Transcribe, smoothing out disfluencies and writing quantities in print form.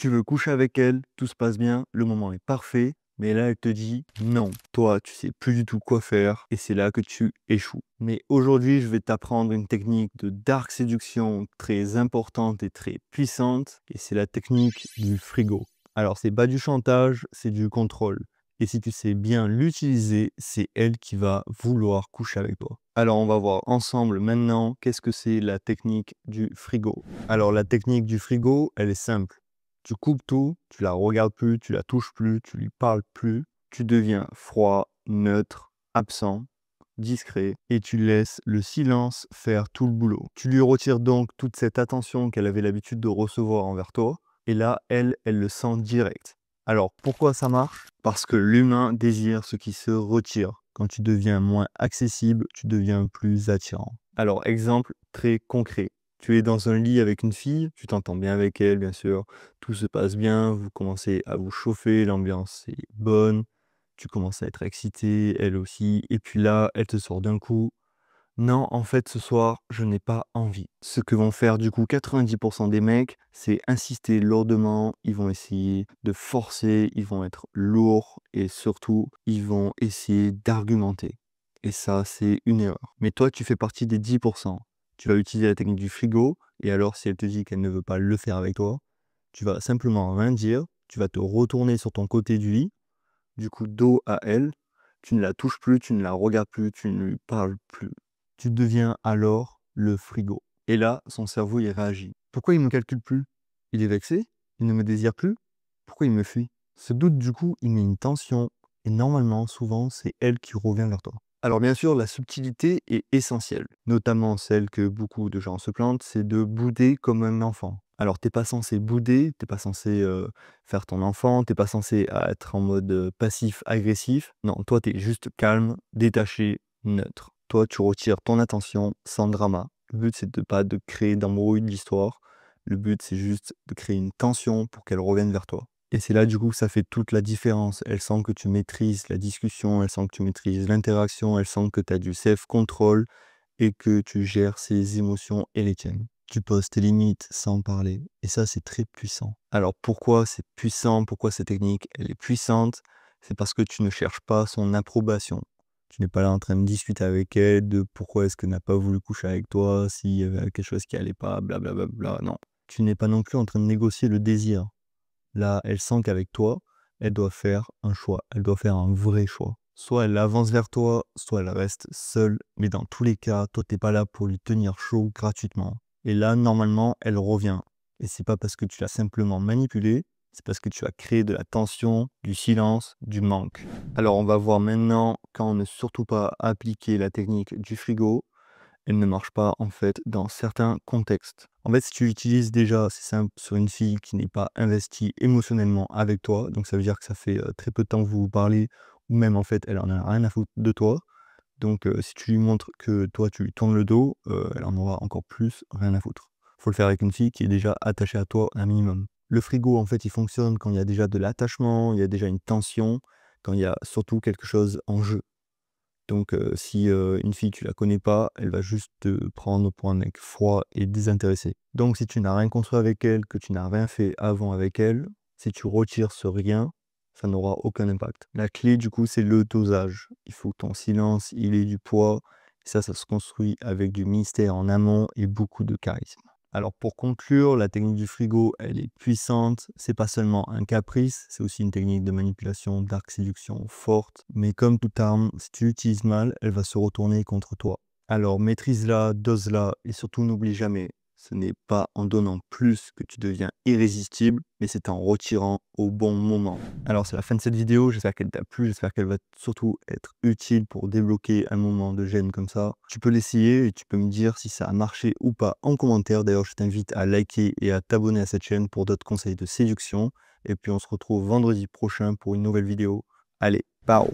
Tu veux coucher avec elle, tout se passe bien, le moment est parfait, mais là elle te dit non, toi tu sais plus du tout quoi faire et c'est là que tu échoues. Mais aujourd'hui je vais t'apprendre une technique de dark séduction très importante et très puissante et c'est la technique du frigo. Alors c'est pas du chantage, c'est du contrôle. Et si tu sais bien l'utiliser, c'est elle qui va vouloir coucher avec toi. Alors on va voir ensemble maintenant qu'est-ce que c'est la technique du frigo. Alors la technique du frigo, elle est simple. Tu coupes tout, tu la regardes plus, tu la touches plus, tu lui parles plus. Tu deviens froid, neutre, absent, discret et tu laisses le silence faire tout le boulot. Tu lui retires donc toute cette attention qu'elle avait l'habitude de recevoir envers toi et là, elle le sent direct. Alors, pourquoi ça marche? Parce que l'humain désire ce qui se retire. Quand tu deviens moins accessible, tu deviens plus attirant. Alors, exemple très concret. Tu es dans un lit avec une fille, tu t'entends bien avec elle, bien sûr. Tout se passe bien, vous commencez à vous chauffer, l'ambiance est bonne. Tu commences à être excité, elle aussi. Et puis là, elle te sort d'un coup. Non, en fait, ce soir, je n'ai pas envie. Ce que vont faire du coup 90% des mecs, c'est insister lourdement, ils vont essayer de forcer, ils vont être lourds et surtout, ils vont essayer d'argumenter. Et ça, c'est une erreur. Mais toi, tu fais partie des 10%. Tu vas utiliser la technique du frigo et alors, si elle te dit qu'elle ne veut pas le faire avec toi, tu vas simplement rien dire, tu vas te retourner sur ton côté du lit, du coup, dos à elle, tu ne la touches plus, tu ne la regardes plus, tu ne lui parles plus. Tu deviens alors le frigo. Et là, son cerveau, il réagit. Pourquoi il ne me calcule plus? Il est vexé? Il ne me désire plus? Pourquoi il me fuit? Ce doute, du coup, il met une tension. Et normalement, souvent, c'est elle qui revient vers toi. Alors bien sûr, la subtilité est essentielle. Notamment celle que beaucoup de gens se plantent, c'est de bouder comme un enfant. Alors t'es pas censé bouder, t'es pas censé faire ton enfant, t'es pas censé être en mode passif-agressif. Non, toi t'es juste calme, détaché, neutre. Toi, tu retires ton attention sans drama. Le but, c'est de pas de créer d'embrouille d'histoire. Le but, c'est juste de créer une tension pour qu'elle revienne vers toi. Et c'est là, du coup, que ça fait toute la différence. Elle sent que tu maîtrises la discussion, elle sent que tu maîtrises l'interaction, elle sent que tu as du self-control et que tu gères ses émotions et les tiennes. Tu poses tes limites sans parler. Et ça, c'est très puissant. Alors, pourquoi c'est puissant? Pourquoi cette technique, elle est puissante? C'est parce que tu ne cherches pas son approbation. Tu n'es pas là en train de discuter avec elle de pourquoi est-ce qu'elle n'a pas voulu coucher avec toi, s'il y avait quelque chose qui allait pas, blablabla. Non. Tu n'es pas non plus en train de négocier le désir. Là, elle sent qu'avec toi, elle doit faire un choix. Elle doit faire un vrai choix. Soit elle avance vers toi, soit elle reste seule. Mais dans tous les cas, toi, t'es pas là pour lui tenir chaud gratuitement. Et là, normalement, elle revient. Et c'est pas parce que tu l'as simplement manipulée, c'est parce que tu as créé de la tension, du silence, du manque. Alors, on va voir maintenant quand ne surtout pas appliquer la technique du frigo. Elle ne marche pas en fait dans certains contextes. En fait, si tu l'utilises déjà, c'est simple, sur une fille qui n'est pas investie émotionnellement avec toi, donc ça veut dire que ça fait très peu de temps que vous vous parlez, ou même en fait, elle en a rien à foutre de toi. Donc si tu lui montres que toi, tu lui tournes le dos, elle en aura encore plus rien à foutre. Faut le faire avec une fille qui est déjà attachée à toi un minimum. Le frigo, en fait, il fonctionne quand il y a déjà de l'attachement, il y a déjà une tension, quand il y a surtout quelque chose en jeu. Donc si une fille, tu la connais pas, elle va juste te prendre pour un mec froid et désintéressé. Donc si tu n'as rien construit avec elle, que tu n'as rien fait avant avec elle, si tu retires ce rien, ça n'aura aucun impact. La clé du coup, c'est le dosage. Il faut que ton silence, il ait du poids. Ça se construit avec du mystère en amont et beaucoup de charisme. Alors pour conclure, la technique du frigo, elle est puissante. C'est pas seulement un caprice, c'est aussi une technique de manipulation, dark séduction forte. Mais comme toute arme, si tu l'utilises mal, elle va se retourner contre toi. Alors maîtrise-la, dose-la et surtout n'oublie jamais, ce n'est pas en donnant plus que tu deviens irrésistible, mais c'est en retirant au bon moment. Alors c'est la fin de cette vidéo, j'espère qu'elle t'a plu, j'espère qu'elle va surtout être utile pour débloquer un moment de gêne comme ça. Tu peux l'essayer et tu peux me dire si ça a marché ou pas en commentaire. D'ailleurs, je t'invite à liker et à t'abonner à cette chaîne pour d'autres conseils de séduction. Et puis on se retrouve vendredi prochain pour une nouvelle vidéo. Allez, ciao!